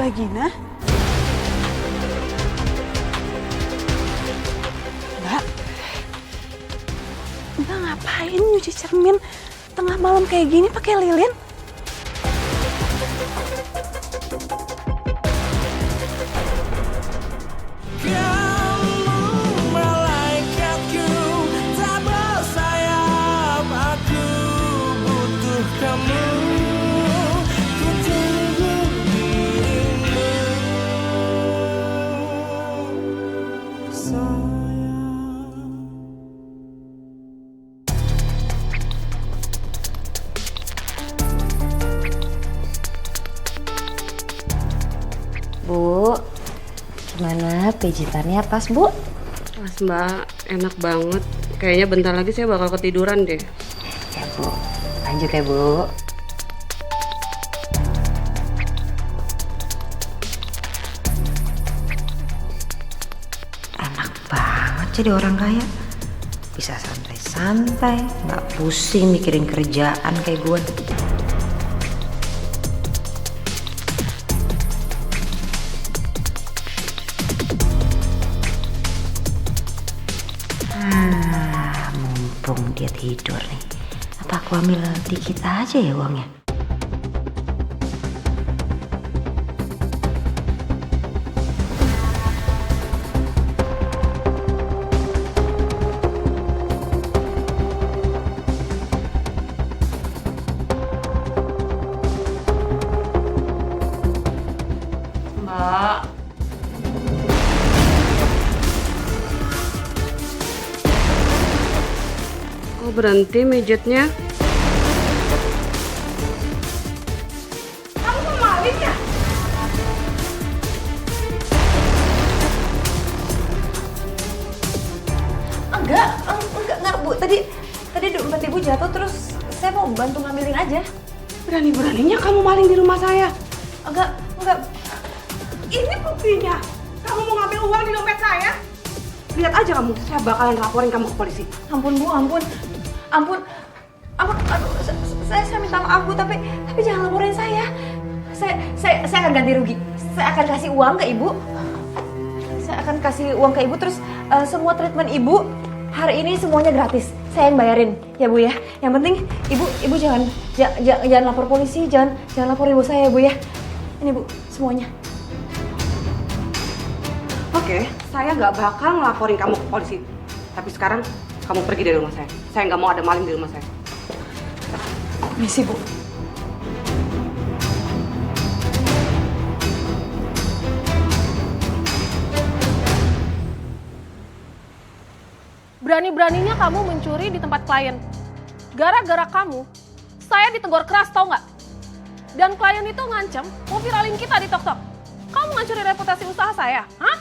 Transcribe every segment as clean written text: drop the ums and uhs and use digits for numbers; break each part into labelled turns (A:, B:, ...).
A: Mbak Gina? Mbak ngapain nyuci cermin tengah malam kayak gini pakai lilin?
B: Bu, gimana pijitannya pas, Bu?
C: Mas Mbak, enak banget. Kayaknya bentar lagi saya bakal ketiduran deh.
B: Ya, Bu. Lanjut ya, Bu. Enak banget jadi orang kaya. Bisa santai-santai, nggak pusing mikirin kerjaan kayak gue. Mumpung dia tidur nih, apa aku ambil dikit aja ya uangnya?
C: Mbak. Kok berhenti mijetnya?
A: Kamu mau maling ya?
B: Enggak, Bu. Tadi dompet Ibu jatuh terus saya mau bantu ngambilin aja.
A: Berani-beraninya kamu maling di rumah saya.
B: Enggak.
A: Ini buktinya. Kamu mau ngambil uang di dompet saya? Lihat aja kamu, saya bakalan laporin kamu ke polisi.
B: Ampun, Bu, ampun. Aduh, saya minta maaf, Bu, tapi jangan laporin saya. Saya akan ganti rugi. Saya akan kasih uang ke Ibu. Saya akan kasih uang ke Ibu terus semua treatment Ibu hari ini semuanya gratis. Saya yang bayarin, ya Bu ya. Yang penting Ibu jangan lapor polisi, jangan lapor Ibu saya, ya Bu ya. Ini Bu, semuanya.
A: Oke, saya nggak bakal ngelaporin kamu ke polisi. Tapi sekarang kamu pergi dari rumah saya. Saya nggak mau ada maling di rumah saya. Misi, Bu.
D: Berani-beraninya kamu mencuri di tempat klien. Gara-gara kamu, saya ditegur keras, tau nggak? Dan klien itu ngancam mau viralin kita di TikTok. Kamu ngancurin reputasi usaha saya, hah?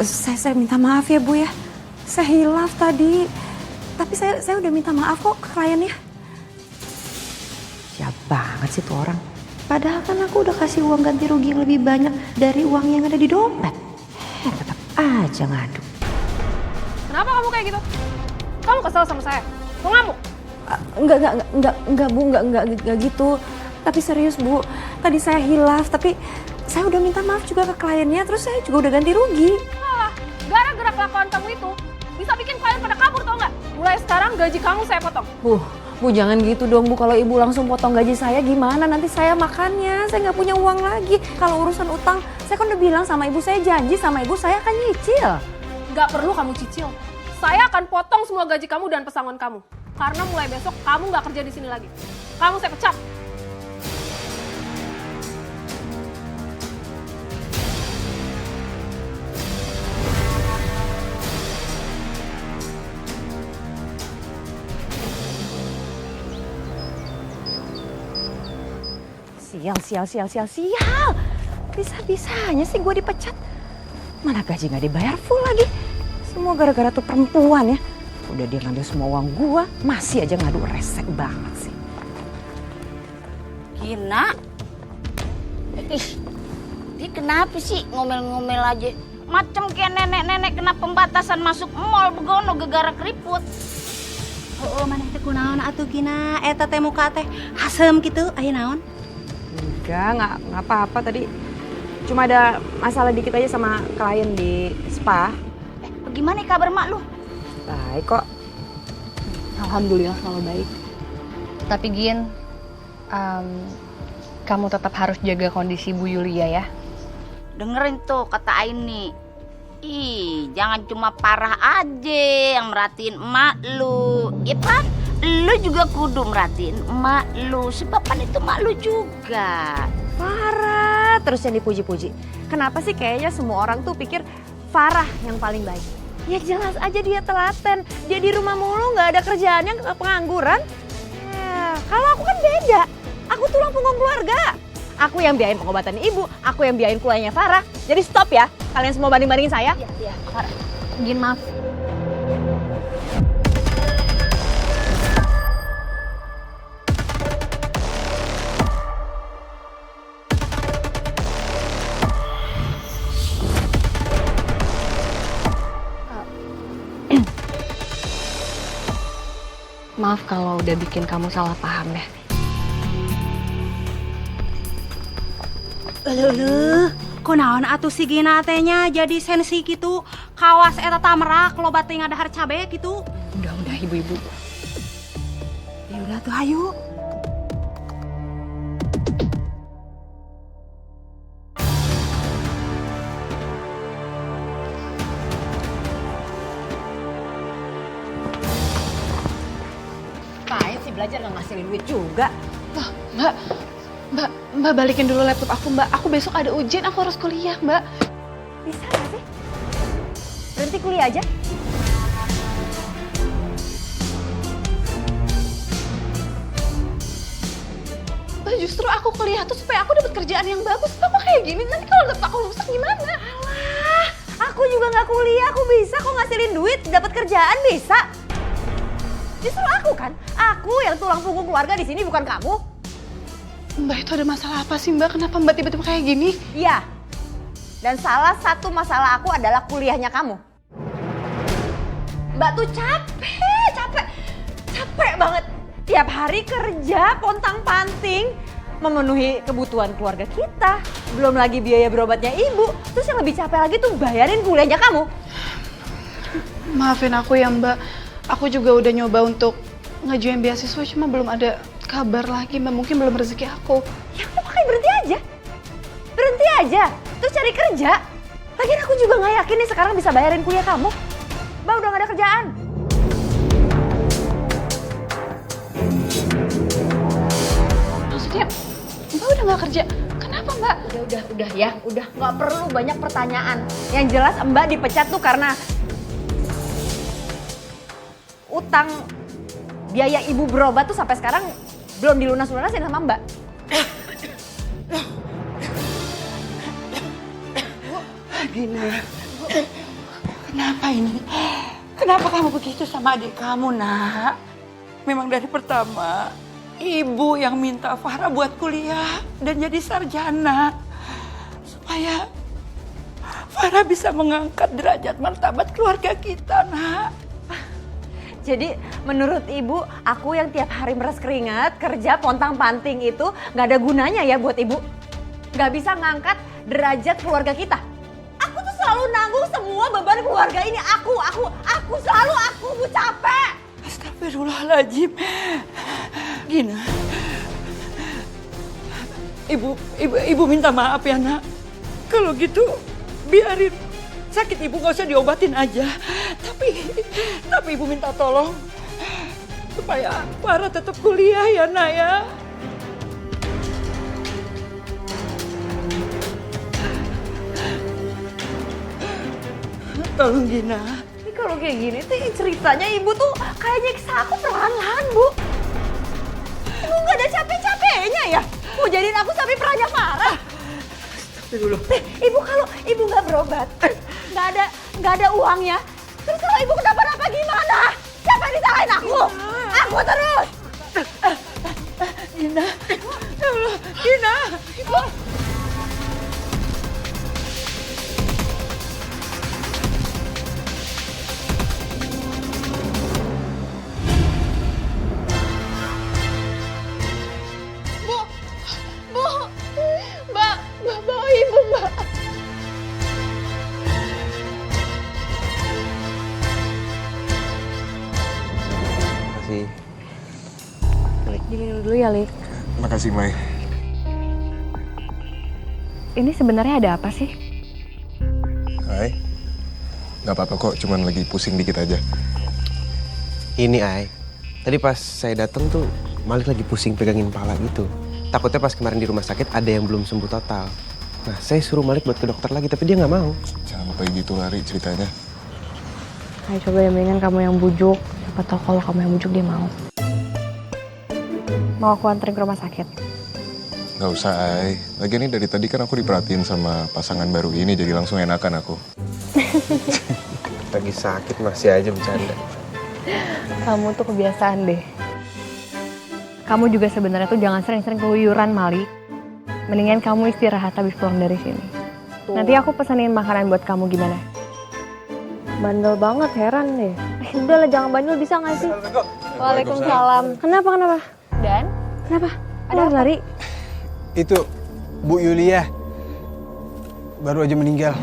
A: Saya minta maaf ya, Bu ya. Saya hilaf tadi. Tapi saya udah minta maaf kok ke kliennya.
B: Siap banget sih tuh orang. Padahal kan aku udah kasih uang ganti rugi yang lebih banyak dari uang yang ada di dompet. Tetap aja ngadu.
D: Kenapa kamu kayak gitu? Kamu kesel sama saya? Mau ngamuk?
A: Enggak, Bu, enggak gitu. Tapi serius, Bu. Tadi saya hilaf, tapi saya udah minta maaf juga ke kliennya, terus saya juga udah ganti rugi.
D: Alah, gara-gara kelakuan kamu itu, bisa bikin klien pada kabur, tau nggak? Mulai sekarang gaji kamu saya potong.
A: Bu, jangan gitu dong, Bu. Kalau Ibu langsung potong gaji saya gimana? Nanti saya makannya, saya nggak punya uang lagi. Kalau urusan utang, saya kan udah bilang sama Ibu, saya janji sama Ibu, saya akan nyicil.
D: Nggak perlu kamu cicil. Saya akan potong semua gaji kamu dan pesangon kamu. Karena mulai besok kamu nggak kerja di sini lagi. Kamu saya pecat.
A: Sial. Bisa-bisanya sih gue dipecat. Mana gaji nggak dibayar full lagi. Semua gara-gara tuh perempuan ya. Udah dia ngambil semua uang gue, masih aja ngadu, resek banget sih.
E: Gina? Dia kenapa sih ngomel-ngomel aja? Macem kayak nenek-nenek kena pembatasan masuk mall begono gegara keriput.
F: Oh, mana teh kunaon atuh Gina? Eta teh muka teh asem gitu, aya naon?
A: Enggak apa-apa tadi.
B: Cuma ada masalah dikit aja sama klien di spa.
E: Bagaimana kabar mak lu?
B: Baik kok.
D: Alhamdulillah kalau baik. Tapi Gin, kamu tetap harus jaga kondisi Bu Yulia ya.
E: Dengerin tuh kata Aini. Ih, jangan cuma parah aja yang merhatiin emak lu. Ya kan? Lu juga kudu merhatiin emak lu. Sebab kan itu emak lu juga.
B: Farah terus yang dipuji-puji. Kenapa sih kayaknya semua orang tuh pikir Farah yang paling baik? Ya jelas aja dia telaten. Dia di rumah mulu nggak ada kerjaannya, pengangguran. Ya, kalau aku kan beda. Aku tulang punggung keluarga. Aku yang biayain pengobatan ibu, aku yang biayain kuliahnya Farah. Jadi stop ya, kalian semua banding-bandingin saya.
E: Iya, Farah.
D: Gin maaf. Maaf kalau udah bikin kamu salah paham ya.
F: Kunaon atuh si Gina tehnya jadi sensi gitu. Kawas eta tamrak loba teh ngadahar cabe gitu.
D: Udah ibu-ibu.
F: Ya udah tuh hayu.
B: Ngapain sih belajar nggak ngasilin duit juga?
D: Mbak balikin dulu laptop aku Mbak. Aku besok ada ujian, aku harus kuliah Mbak.
B: Bisa nggak sih? Berhenti kuliah aja?
D: Mbak justru aku kuliah tuh supaya aku dapat kerjaan yang bagus. Kenapa kayak gini? Nanti kalau laptop aku rusak gimana?
B: Alah, aku juga nggak kuliah, aku bisa kok ngasilin duit, dapat kerjaan bisa. Justru aku kan, aku yang tulang punggung keluarga di sini bukan kamu.
D: Mbak itu ada masalah apa sih Mbak? Kenapa Mbak tiba-tiba kayak gini?
B: Iya. Dan salah satu masalah aku adalah kuliahnya kamu. Mbak tuh capek banget. Tiap hari kerja, pontang-panting, memenuhi kebutuhan keluarga kita. Belum lagi biaya berobatnya ibu. Terus yang lebih capek lagi tuh bayarin kuliahnya kamu.
G: Maafin aku ya Mbak, aku juga udah nyoba untuk ngajuin beasiswa cuma belum ada kabar lagi Mbak, mungkin belum rezeki aku.
B: Ya udah makanya berhenti aja. Terus cari kerja. Lagian aku juga nggak yakin nih sekarang bisa bayarin kuliah kamu. Mbak udah gak ada kerjaan.
G: Maksudnya Mbak udah gak kerja? Kenapa Mbak?
B: Udah nggak perlu banyak pertanyaan. Yang jelas Mbak dipecat tuh karena utang biaya ibu berobat tuh sampai sekarang belum dilunas-lunasin sama Mbak.
H: Gina, kenapa ini? Kenapa kamu begitu sama adik kamu, nak? Memang dari pertama, ibu yang minta Farah buat kuliah dan jadi sarjana. Supaya Farah bisa mengangkat derajat martabat keluarga kita, nak.
B: Jadi menurut ibu, aku yang tiap hari meres keringat, kerja pontang-panting itu nggak ada gunanya ya buat ibu? Nggak bisa ngangkat derajat keluarga kita? Aku tuh selalu nanggung semua beban keluarga ini. Aku selalu Bu capek.
H: Astagfirullahaladzim. Gina, ibu minta maaf ya, nak. Kalau gitu biarin sakit ibu gak usah diobatin aja. Tapi ibu minta tolong supaya Farah tetap kuliah ya, nak ya. Tolong Gina.
B: Ini kalau kayak gini tuh ceritanya ibu tuh kayak nyiksa aku perlahan-lahan, Bu. Ibu nggak ada capek-capeknya ya? Mau jadiin aku sapi perahnya Farah.
H: Astagfirullah.
B: Ibu kalau ibu nggak berobat, nggak ada uangnya. Terus kalau ibu kenapa-napa gimana? Siapa yang disalahin aku? Aku terus.
H: Gina. Ya Allah, Gina. Ibu.
G: Mbak bawa ibu Mbak.
A: Diminum dulu ya, Lik.
I: Makasih, Mai.
A: Ini sebenarnya ada apa sih?
I: Hai. Nggak apa-apa kok, cuman lagi pusing dikit aja.
J: Ini, Ai. Tadi pas saya datang tuh, Malik lagi pusing pegangin pala gitu. Takutnya pas kemarin di rumah sakit ada yang belum sembuh total. Nah, saya suruh Malik buat ke dokter lagi, tapi dia nggak mau.
I: Jangan kayak gitu, Lari, ceritanya.
A: Ayo coba ya, mendingan kamu yang bujuk. Siapa tahu kalau kamu yang bujuk dia mau. Mau aku anterin ke rumah sakit?
I: Nggak usah, Ai. Lagian ini dari tadi kan aku diperhatiin sama pasangan baru ini, jadi langsung enakan aku.
J: Lagi sakit masih aja bercanda.
A: Kamu tuh kebiasaan deh. Kamu juga sebenarnya tuh jangan sering-sering keluyuran, Malik. Mendingan kamu istirahat habis pulang dari sini. Nanti aku pesenin makanan buat kamu gimana? Bandel banget, heran deh. Udah lah, jangan bandel, bisa nggak sih? Waalaikumsalam. Kenapa? Dan? Kenapa? Ada apa, Lari?
K: Itu Bu Yulia baru aja meninggal.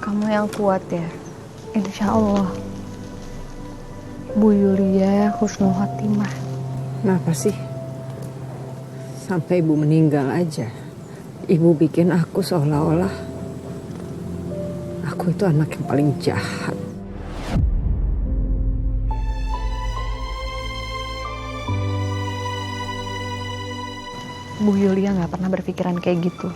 A: Kamu yang kuat ya. Insya Allah. Bu Yulia husnul khotimah.
L: Kenapa sih? Sampai ibu meninggal aja. Ibu bikin aku seolah-olah aku itu anak yang paling jahat.
A: Bu Yulia nggak pernah berpikiran kayak gitu.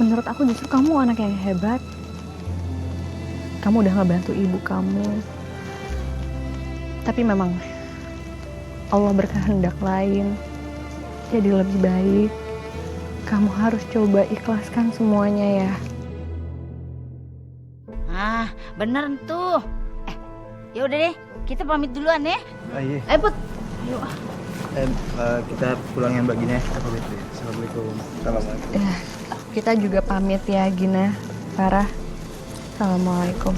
A: Menurut aku justru kamu anak yang hebat. Kamu udah ngebantu ibu kamu. Tapi memang Allah berkehendak lain. Jadi lebih baik kamu harus coba ikhlaskan semuanya ya.
E: Ah, bener tuh. Ya udah deh, kita pamit duluan ya.
K: Iya.
E: Ayo Put. Ayo.
K: Kita pulang yang begini ya. Assalamualaikum.
A: Ya, kita juga pamit ya Gina, Farah. Assalamualaikum.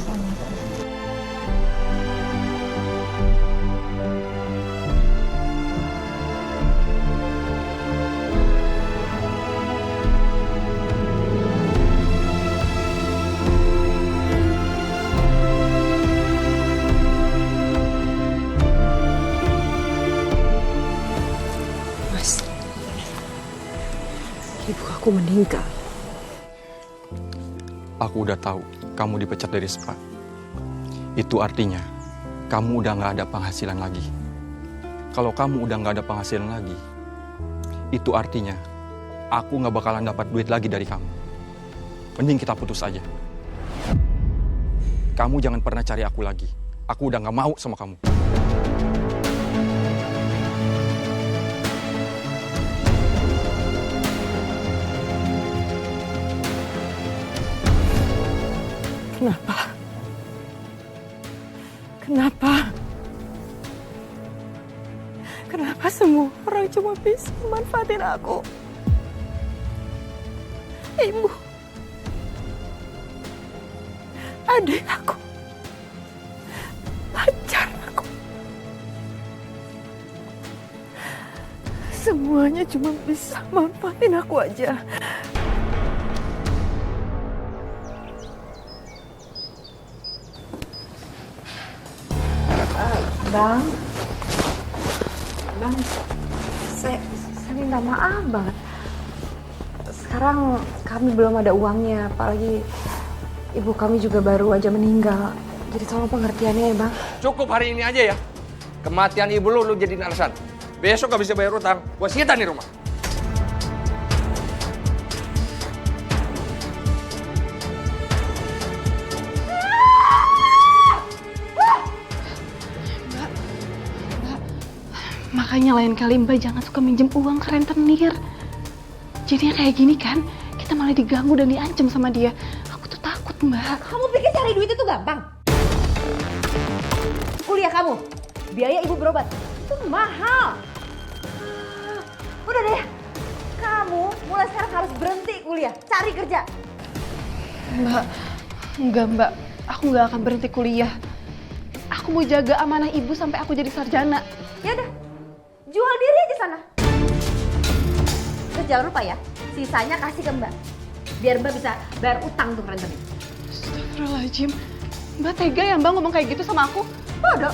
L: Mas, ibu aku meninggal.
M: Aku udah tahu kamu dipecat dari SPA. Itu artinya kamu udah nggak ada penghasilan lagi. Kalau kamu udah nggak ada penghasilan lagi, itu artinya aku nggak bakalan dapat duit lagi dari kamu. Mending kita putus aja. Kamu jangan pernah cari aku lagi. Aku udah nggak mau sama kamu.
L: Kenapa? Kenapa? Kenapa semua orang cuma bisa manfaatin aku? Ibu, adik aku, pacar aku, semuanya cuma bisa manfaatin aku aja.
A: Bang, saya minta maaf banget. Sekarang kami belum ada uangnya, apalagi ibu kami juga baru aja meninggal. Jadi tolong pengertiannya ya, Bang.
N: Cukup hari ini aja ya. Kematian ibu lu jadiin alasan. Besok gak bisa bayar utang, gua sitaan di rumah.
G: Makanya lain kali Mbak jangan suka minjem uang ke rentenir. Jadinya kayak gini kan, kita malah diganggu dan diancam sama dia. Aku tuh takut Mbak.
B: Kamu pikir cari duit itu gampang? Kuliah kamu, biaya ibu berobat, itu mahal. Udah deh, kamu mulai sekarang harus berhenti kuliah, cari kerja.
G: Mbak, enggak Mbak, aku nggak akan berhenti kuliah. Aku Aku mau jaga amanah ibu sampai aku jadi sarjana.
B: Ya udah, jual diri aja sana. Terus jangan lupa ya, sisanya kasih ke Mbak. Biar Mbak bisa bayar utang tuh rentenir.
G: Astagfirullahaladzim. Mbak tega ya Mbak ngomong kayak gitu sama aku?
B: Bodoh.